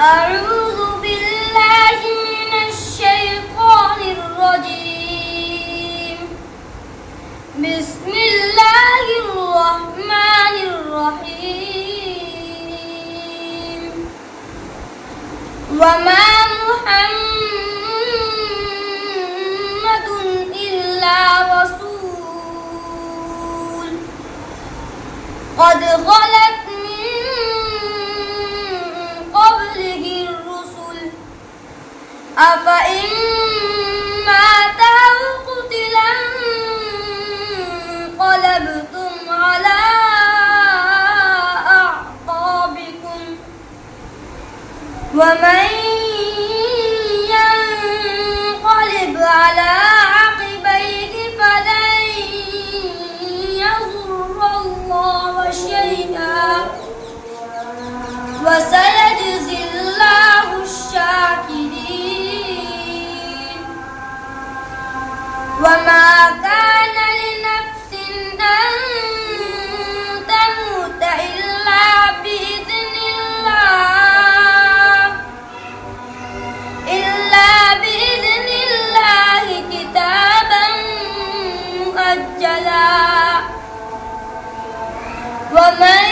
أعوذ بالله من الشيطان الرجيم. بسم الله الرحمن الرحيم. وما محمد إلا رسول قد خلت من قبله الرسل أفإن مات أو قتل انقلبتم على أعقابكم ومن ينقلب على عقبيه فلن يضر الله شيئا وسيجزي الله الشاكرين. وما كان لنفس أن تموت إلا بإذن الله كتابا مؤجلا. ومن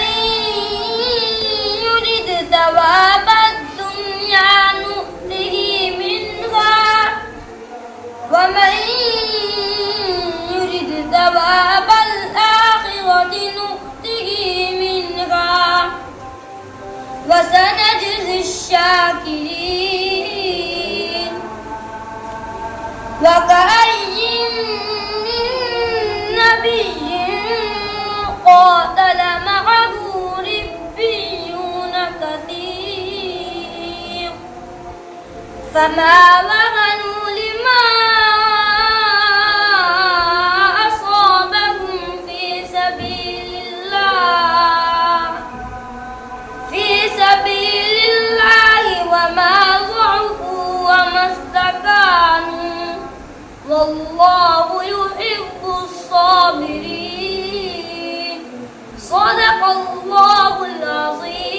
يرد ثواب الدنيا نؤته منها ومن يرد ثواب الآخرة نؤته منها وسنجزي الشاكرين. وكأي من نبي قاتل معه ربيون كثير فما وهنوا لما أصابهم في سبيل الله وما ضعفوا وما استكانوا والله يحب الصابرين. صدق الله العظيم.